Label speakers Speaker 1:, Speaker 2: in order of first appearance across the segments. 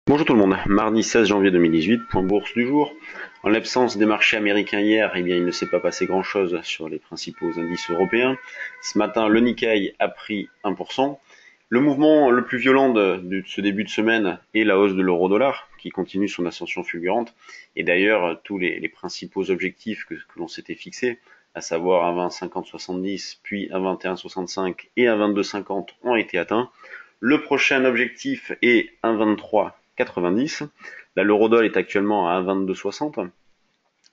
Speaker 1: Bonjour tout le monde, mardi 16 janvier 2018, point bourse du jour. En l'absence des marchés américains hier, eh bien, il ne s'est pas passé grand-chose sur les principaux indices européens. Ce matin, le Nikkei a pris 1%. Le mouvement le plus violent de ce début de semaine est la hausse de l'euro-dollar, qui continue son ascension fulgurante. Et d'ailleurs, tous les principaux objectifs que l'on s'était fixés, à savoir un 20, 50, 70, puis un 21, 65 et un 22, 50 ont été atteints. Le prochain objectif est un 23, 90. Là, l'eurodoll est actuellement à 1,2260.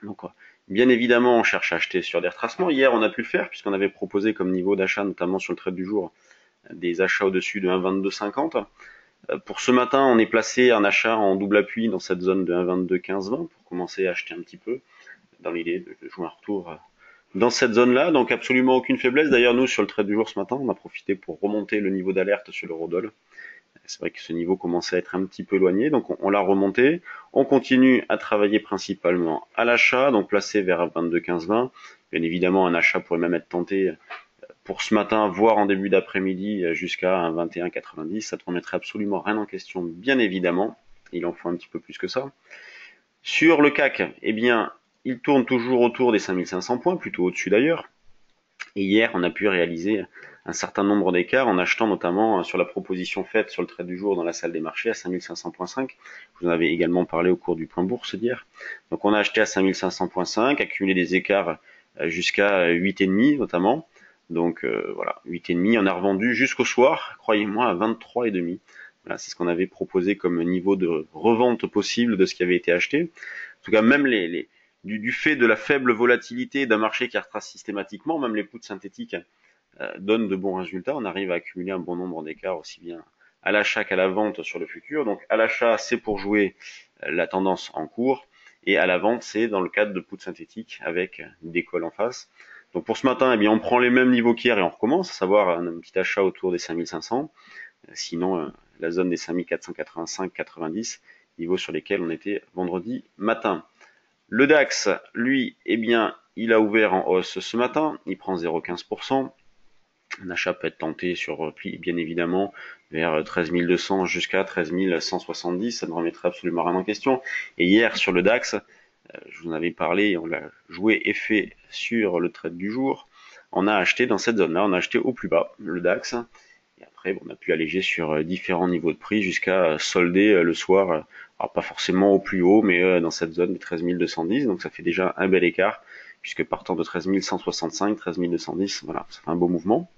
Speaker 1: Donc, bien évidemment, on cherche à acheter sur des retracements. Hier, on a pu le faire puisqu'on avait proposé comme niveau d'achat, notamment sur le trade du jour, des achats au-dessus de 1,2250. Pour ce matin, on est placé en achat en double appui dans cette zone de 1,2215-20 pour commencer à acheter un petit peu dans l'idée de jouer un retour dans cette zone-là. Donc absolument aucune faiblesse. D'ailleurs, nous, sur le trade du jour ce matin, on a profité pour remonter le niveau d'alerte sur l'eurodoll. C'est vrai que ce niveau commençait à être un petit peu éloigné, donc on l'a remonté. On continue à travailler principalement à l'achat, donc placé vers 22,15-20. Bien évidemment, un achat pourrait même être tenté pour ce matin, voire en début d'après-midi jusqu'à un 21,90. Ça ne te remettrait absolument rien en question, bien évidemment. Il en faut un petit peu plus que ça. Sur le CAC, eh bien, il tourne toujours autour des 5500 points, plutôt au-dessus d'ailleurs. Et hier, on a pu réaliser un certain nombre d'écarts en achetant notamment sur la proposition faite sur le trade du jour dans la salle des marchés à 5500.5. Je vous en avais également parlé au cours du point bourse d'hier. Donc on a acheté à 5500.5, accumulé des écarts jusqu'à 8,5 notamment. Donc voilà, 8,5. On a revendu jusqu'au soir, croyez-moi, à 23,5. Voilà, c'est ce qu'on avait proposé comme niveau de revente possible de ce qui avait été acheté. En tout cas, même du fait de la faible volatilité d'un marché qui retrace systématiquement, même les puts synthétiques donnent de bons résultats. On arrive à accumuler un bon nombre d'écarts aussi bien à l'achat qu'à la vente sur le futur. Donc à l'achat, c'est pour jouer la tendance en cours, et à la vente, c'est dans le cadre de puts synthétiques avec des calls en face. Donc pour ce matin, eh bien, on prend les mêmes niveaux qu'hier et on recommence, à savoir un petit achat autour des 5500. Sinon, la zone des 5485-90, niveaux sur lesquels on était vendredi matin. Le DAX, lui, eh bien, il a ouvert en hausse ce matin, il prend 0,15%. Un achat peut être tenté sur pli, bien évidemment, vers 13 200 jusqu'à 13 170, ça ne remettrait absolument rien en question. Et hier, sur le DAX, je vous en avais parlé, on l'a joué et fait sur le trade du jour, on a acheté dans cette zone-là, on a acheté au plus bas, le DAX, et après, on a pu alléger sur différents niveaux de prix jusqu'à solder le soir, alors pas forcément au plus haut, mais dans cette zone de 13 210, donc ça fait déjà un bel écart, puisque partant de 13 165, 13 210, voilà, ça fait un beau mouvement.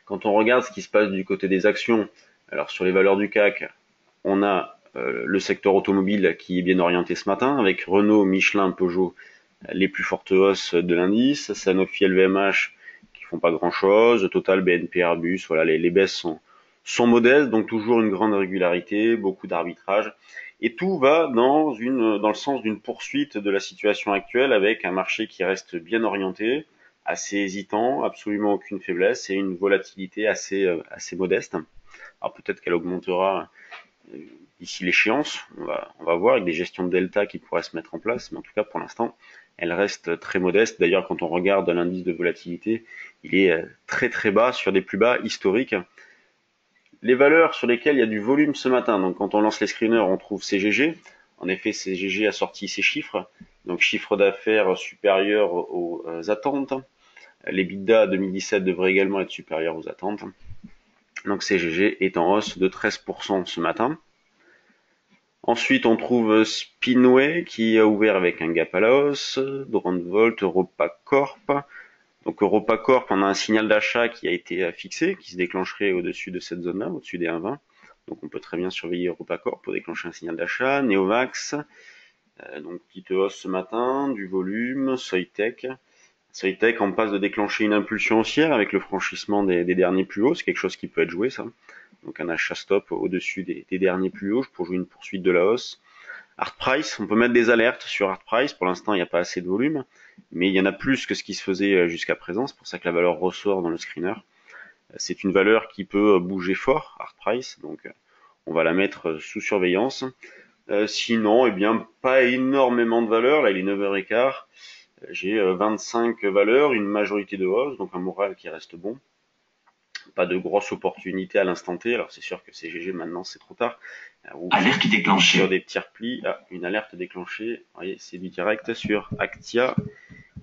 Speaker 1: Quand on regarde ce qui se passe du côté des actions, alors sur les valeurs du CAC, on a le secteur automobile qui est bien orienté ce matin, avec Renault, Michelin, Peugeot, les plus fortes hausses de l'indice, Sanofi, LVMH qui font pas grand chose, Total, BNP, Airbus, voilà, les baisses sont modestes, donc toujours une grande régularité, beaucoup d'arbitrage, et tout va dans le sens d'une poursuite de la situation actuelle avec un marché qui reste bien orienté, assez hésitant, absolument aucune faiblesse et une volatilité assez modeste. Alors peut-être qu'elle augmentera d'ici l'échéance, on va voir avec des gestions de delta qui pourraient se mettre en place, mais en tout cas pour l'instant, elle reste très modeste. D'ailleurs, quand on regarde l'indice de volatilité, il est très très bas, sur des plus bas historiques. Les valeurs sur lesquelles il y a du volume ce matin, donc quand on lance les screeners, on trouve CGG. En effet, CGG a sorti ses chiffres, donc chiffre d'affaires supérieur aux attentes. L'EBITDA 2017 devrait également être supérieur aux attentes. Donc CGG est en hausse de 13% ce matin. Ensuite, on trouve Spinway qui a ouvert avec un gap à la hausse, Brandvolt, EuropaCorp. Donc EuropaCorp, on a un signal d'achat qui a été fixé, qui se déclencherait au-dessus de cette zone-là, au-dessus des 1,20. Donc on peut très bien surveiller EuropaCorp pour déclencher un signal d'achat. Neovax, donc petite hausse ce matin, du volume. Soitec en passe de déclencher une impulsion haussière avec le franchissement des derniers plus hauts, c'est quelque chose qui peut être joué ça. Donc un achat stop au-dessus des derniers plus hauts pour jouer une poursuite de la hausse. Hard Price, on peut mettre des alertes sur Hard Price, pour l'instant il n'y a pas assez de volume, mais il y en a plus que ce qui se faisait jusqu'à présent, c'est pour ça que la valeur ressort dans le screener. C'est une valeur qui peut bouger fort, Hard Price, donc on va la mettre sous surveillance. Sinon, eh bien, pas énormément de valeurs, là il est 9h15, j'ai 25 valeurs, une majorité de hausse, donc un moral qui reste bon. Pas de grosse opportunité à l'instant T. Alors c'est sûr que c'est GG maintenant, c'est trop tard.
Speaker 2: Alerte déclenchée.
Speaker 1: Sur des petits replis, une alerte déclenchée. Vous voyez, c'est du direct sur Actia.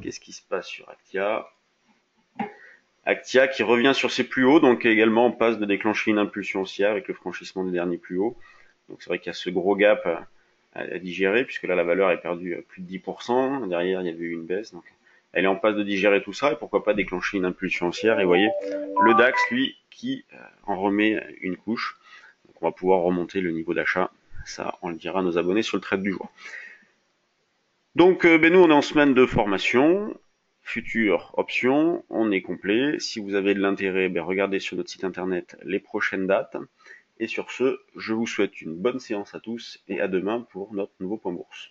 Speaker 1: Qu'est-ce qui se passe sur Actia? Actia qui revient sur ses plus hauts, donc également on passe de déclencher une impulsion haussière avec le franchissement des derniers plus hauts. Donc c'est vrai qu'il y a ce gros gap à digérer, puisque là la valeur a perdu plus de 10%. Derrière il y avait eu une baisse, donc elle est en passe de digérer tout ça, et pourquoi pas déclencher une impulsion haussière. Et vous voyez, le DAX, lui, qui en remet une couche. Donc on va pouvoir remonter le niveau d'achat. Ça, on le dira à nos abonnés sur le trade du jour. Donc nous, on est en semaine de formation. Future option, on est complet. Si vous avez de l'intérêt, regardez sur notre site internet les prochaines dates. Et sur ce, je vous souhaite une bonne séance à tous et à demain pour notre nouveau point bourse.